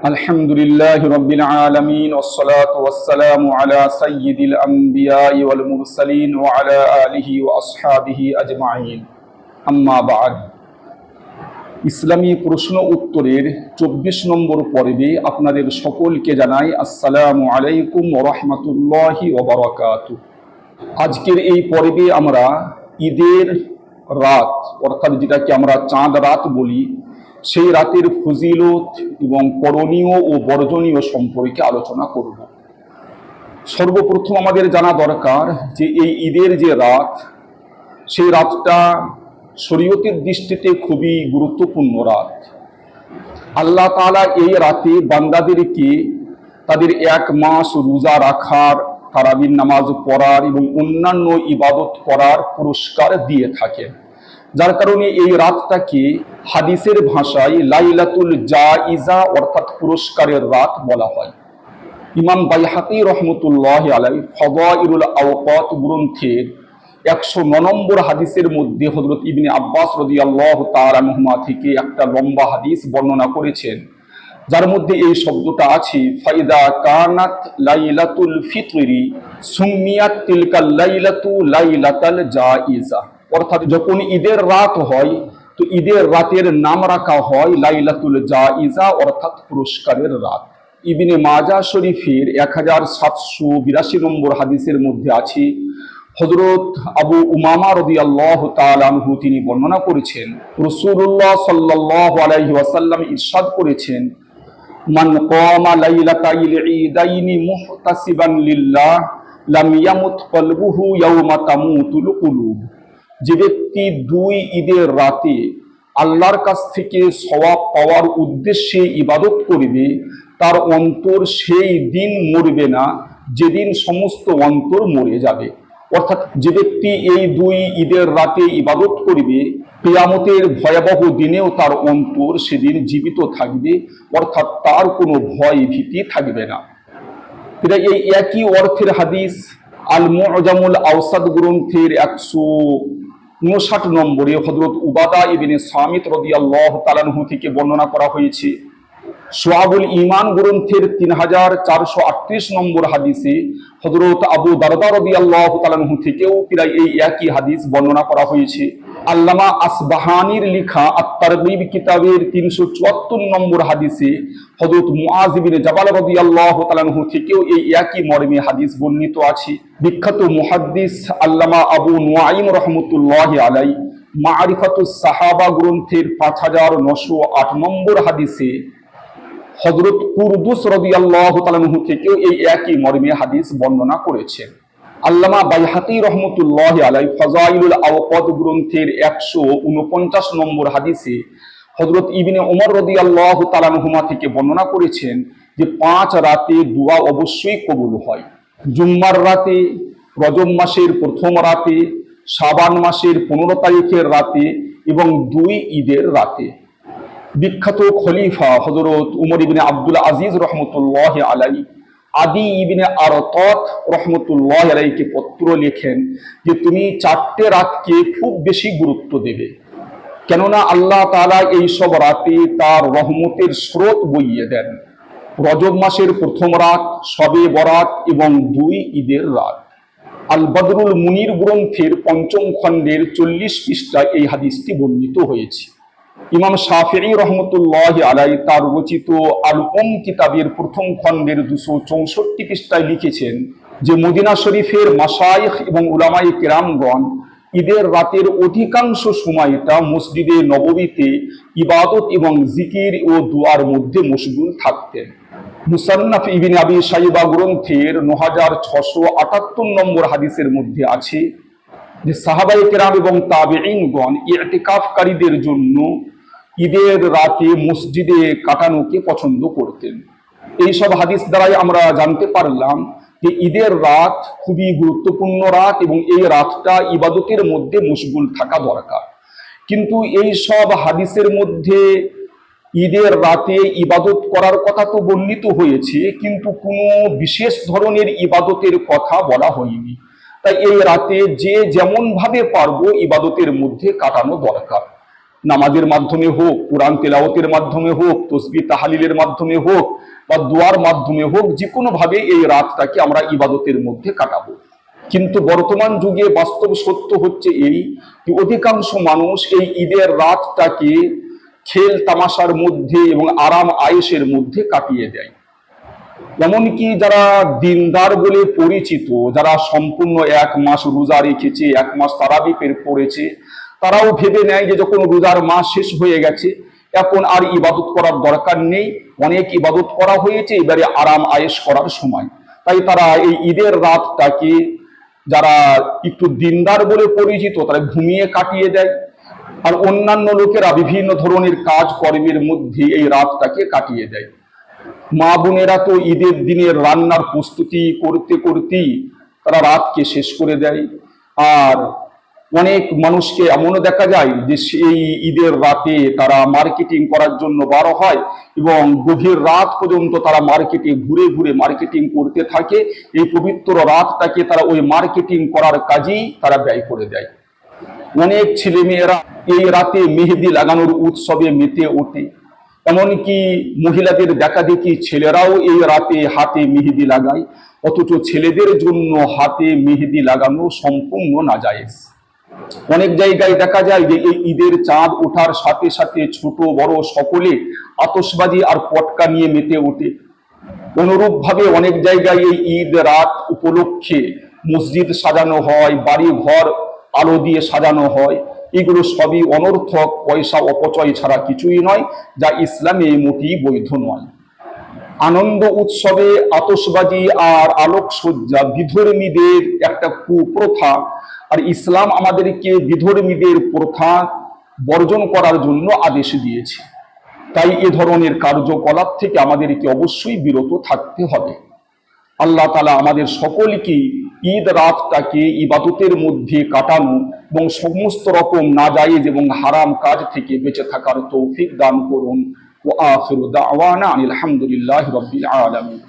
আলহামদুলিল্লাহি রাব্বিল আলামিন ওয়াসসালাতু ওয়াসসালামু আলা সাইয়্যিদিল আমবিয়াই ওয়াল মুরসালিন ওয়া আলা আলিহি ওয়া আসহাবিহি আজমাইন। আম্মা বা'দ। ইসলামী প্রশ্ন উত্তরের 24 নম্বর পর্বে আপনাদের সকলকে জানাই আসসালামু আলাইকুম ওয়া রাহমাতুল্লাহি ওয়া বারাকাতুহু। আজকের এই পর্বে আমরা ঈদের রাত অর্থাৎ যেটাকে আমরা চাঁদ রাত বলি, সেই রাতের ফজিলত এবং করণীয় ও বর্জনীয় সম্পর্কে আলোচনা করব। সর্বপ্রথম আমাদের জানা দরকার যে এই ঈদের যে রাত, সেই রাতটা শরীয়তের দৃষ্টিতে খুবই গুরুত্বপূর্ণ রাত। আল্লাহ তাআলা এই রাতে বান্দাদেরকে তাদের এক মাস রোজা রাখার, তারাবির নামাজ পড়ার এবং অন্যান্য ইবাদত করার পুরস্কার দিয়ে থাকেন। যার কারণে এই রাতটাকে হাদিসের ভাষায় লাইলাতুল জাইজা অর্থাৎ পুরস্কারের রাত বলা হয়। ইমাম বাইহাকি রহমতুল্লাহ আলাইহি ফাদাইলুল আওকাত গ্রন্থের 109 নম্বর হাদিসের মধ্যে হযরত ইবনে আব্বাস রাদিয়াল্লাহু তাআলা আনহুমা থেকে একটা লম্বা হাদিস বর্ণনা করেছেন, যার মধ্যে এই শব্দটা আছে, ফাইদা কানাত লাইলাতুল ফিতরি সুম্মিয়াত তিলকাল লাইলাতু লাইলাতাল জাইজা। অর্থাৎ যখন ঈদের রাত হয় তো ঈদের রাতের নাম রাখা হয় লাইলাতুল জাইজা অর্থাৎ পুরস্কারের রাত। ইবনে মাজাহ শরীফের 1782 নম্বর হাদিসের মধ্যে আছে, হযরত আবু উমামা রাদিয়াল্লাহু তাআলা আনহু তিনি বর্ণনা করেছেন, রাসূলুল্লাহ সাল্লাল্লাহু আলাইহি ওয়াসাল্লাম ইরশাদ করেছেন, মান কামা লাইলাতাল ঈদাইনি মুহতাসিবান লিল্লাহ লাম ইয়ামুত কলবুহু ইয়াওমা তামুতুল কুলুব। যে ব্যক্তি দুই ঈদের রাতে আল্লাহর কাছ থেকে সওয়াব পাওয়ার উদ্দেশ্যে ইবাদত করবে, তার অন্তর সেই দিন মরবে না যেদিন সমস্ত অন্তর মরে যাবে। অর্থাৎ যে ব্যক্তি এই দুই ঈদের রাতে ইবাদত করবে, কিয়ামতের ভয়াবহ দিনেও তার অন্তর সেদিন জীবিত থাকবে, অর্থাৎ তার কোনো ভয় ভীতি থাকবে না। এটা এই একই অর্থের হাদিস আল মুআজামুল আওসাদ গ্রন্থের 159 নম্বরে হযরত উবাদা ইবনে সামিত রাদিয়াল্লাহু তাআলা আনহু থেকে বর্ণনা করা হয়েছে। শুআবুল ঈমান গ্রন্থের 3438 নম্বর হাদিসে হযরত আবু দারদা রাদিয়াল্লাহু তাআলা আনহু থেকেও প্রায় এই একই হাদিস বর্ণনা করা হয়েছে। আল্লামা আসবাহানির লেখা আত-তারগীব কিতাবের 374 নম্বর হাদিসে হযরত মুআজ ইবনে জাবাল রাদিয়াল্লাহু তাআলা আনহু থেকেও এই একই মর্মে হাদিস বর্ণিত আছে। বিখ্যাত মুহাদ্দিস আল্লামা আবু নুআইম রাহমাতুল্লাহি আলাইহি মারিফাতুস সাহাবা গ্রন্থের 5908 নম্বর হাদিসে হযরত কুরদুস রাদিয়াল্লাহু তাআলা আনহু থেকেও এই একই মর্মে হাদিস বর্ণনা করেছেন। আল্লামা বাইহাকি রহমতুল্লাহ আলাইহি ফাযাইলুল আওকাত গ্রন্থের 149 নম্বর হাদিসে হযরত ইবনে ওমর রাদিয়াল্লাহু তাআলা আনহুমা থেকে বর্ণনা করেছেন যে 5 রাতে দোয়া অবশ্যই কবুল হয়। জুম্মার রাতে, রজব মাসের প্রথম রাতে, শাবান মাসের 15 তারিখের রাতে এবং 2 ঈদের রাতে। বিখ্যাত খলিফা হযরত উমর ইবনে আব্দুল আজিজ রহমতুল্লাহ আলাইহি আদি ইবনে আরতাত রহমতুল্লাহ আলাইহিকে পত্র লেখেন যে তুমি 4টে রাতকে খুব বেশি গুরুত্ব দেবে, কেননা আল্লাহ তাআলা এই সব রাতে তার রহমতের স্রোত বইয়ে দেন। রজব মাসের প্রথম রাত, শবে বরাত এবং 2 ঈদের রাত। আল বদরুল মুনির গ্রন্থের 5ম খণ্ডের 40 পৃষ্ঠায় এই হাদিসটি বর্ণিত হয়েছে। ইমাম শাফিঈ রহমতুল্লাহ আলাইহি তার রচিত আল কিতাবের 1ম খণ্ডের 264 পৃষ্ঠায় লিখেছেন যে মদিনা শরীফের মাশায়েখ এবং উলামায়ে কেরামগণ ঈদের রাতের অধিকাংশ সময়টা মসজিদে নববীতে ইবাদত এবং জিকির ও দুআর মধ্যে মশগুল থাকতেন। মুসান্নাফ ইবনে আবি শাইবা গ্রন্থের 9678 নম্বর হাদিসের মধ্যে আছে যে সাহাবায়ে কেরাম এবং তাবেঈনগণ ইতিকাফকারীদের জন্য ঈদের রাতে মসজিদে কাটানোকে পছন্দ করতেন। এই সব হাদিস দ্বারাই আমরা জানতে পারলাম যে ঈদের রাত খুবই গুরুত্বপূর্ণ রাত এবং এই রাতটা ইবাদতের মধ্যে মশগুল থাকা দরকার। কিন্তু এই সব হাদিসের মধ্যে ঈদের রাতে ইবাদত করার কথা তো বর্ণিত হয়েছে, কিন্তু কোনো বিশেষ ধরনের ইবাদতের কথা বলা হয়নি। তাই এই রাতে যে যেমন ভাবে পারবো ইবাদতের মধ্যে কাটানো দরকার। নামাজের মাধ্যমে হোক, কোরআন তেলাওয়াতের মাধ্যমে হোক, তাসবিহ তাহলিলের মাধ্যমে হোক বা দোয়ার মাধ্যমে হোক, যে কোনো ভাবে এই রাতটাকে আমরা ইবাদতের মধ্যে কাটাবো। কিন্তু বর্তমান যুগে বাস্তব সত্য হচ্ছে এই যে অধিকাংশ মানুষ এই ঈদের রাতটাকে খেল তামাশার মধ্যে এবং আরাম আয়েশের মধ্যে কাটিয়ে দেয়। এমনকি যারা দিনদার বলে পরিচিত, যারা সম্পূর্ণ 1 মাস রোজা রেখেছে, 1 মাস তারাবি পড়েছে, তারাও ভেবে নেয় যে যখন রোজার মাস শেষ হয়ে গেছে এখন আর ইবাদত করার দরকার নেই, অনেক ইবাদত করা হয়েছে, এবারে আরাম আয়েশ করার সময়। তাই তারা এই ঈদের রাতটাকে, যারা একটু দিনদার বলে পরিচিত, তারা ঘুমিয়ে কাটিয়ে দেয়। আর অন্যান্য লোকেরা বিভিন্ন ধরনের কাজ কর্মের মধ্যে এই রাতটাকে কাটিয়ে দেয়। মা বোনেরা তো ঈদের দিনের রান্নার প্রস্তুতি করতে করতেই তারা রাতকে শেষ করে দেয়। আর অনেক মানুষকে এমনও দেখা যায় যে সেই ঈদের রাতে তারা মার্কেটিং করার জন্য বার হয় এবং গভীর রাত পর্যন্ত তারা মার্কেটে ঘুরে ঘুরে মার্কেটিং করতে থাকে। এই পবিত্র রাতটাকে তারা ওই মার্কেটিং করার কাজেই তারা ব্যয় করে দেয়। অনেক ছেলেমেয়েরা এই রাতে মেহেদি লাগানোর উৎসবে মেতে ওঠে। এমনকি মহিলাদের দেখা দেখি ছেলেরাও এই রাতে হাতে মেহেদি লাগায়, অথচ ছেলেদের জন্য হাতে মেহেদি লাগানো সম্পূর্ণ নাজায়েজ। অনেক জায়গায় দেখা যায় যে এই ঈদের চাঁদ ওঠার সাথে সাথে ছোট বড় সকলে আতশবাজি আর পটকা নিয়ে মেতে ওঠে। অনুরূপ ভাবে অনেক জায়গায় এই ঈদ রাত উপলক্ষে মসজিদ সাজানো হয়, বাড়ি ঘর আলো দিয়ে সাজানো হয়। এগুলো সবই অনর্থক, পয়সা অপচয় ছাড়া কিছুই নয়, যা ইসলামে মোটেই বৈধ নয়। আনন্দ উৎসবে আতশবাজি আর আলোকসজ্জা বিধর্মীদের একটা কুপ্রথা, আর ইসলাম আমাদেরকে বিধর্মীদের প্রথা বর্জন করার জন্য আদেশ দিয়েছে। তাই এ ধরনের কার্যকলাপ থেকে আমাদেরকে অবশ্যই বিরত থাকতে হবে। আল্লাহ তাআলা আমাদের সকলকে ঈদ রাতটাকে ইবাদতের মধ্যে কাটানো এবং সমস্ত রকম নাজায়েজ এবং হারাম কাজ থেকে বেঁচে থাকার তৌফিক দান করুন। ওয়া আখিরু দাওয়ানা আনিল হামদুলিল্লাহি রাব্বিল আলামিন।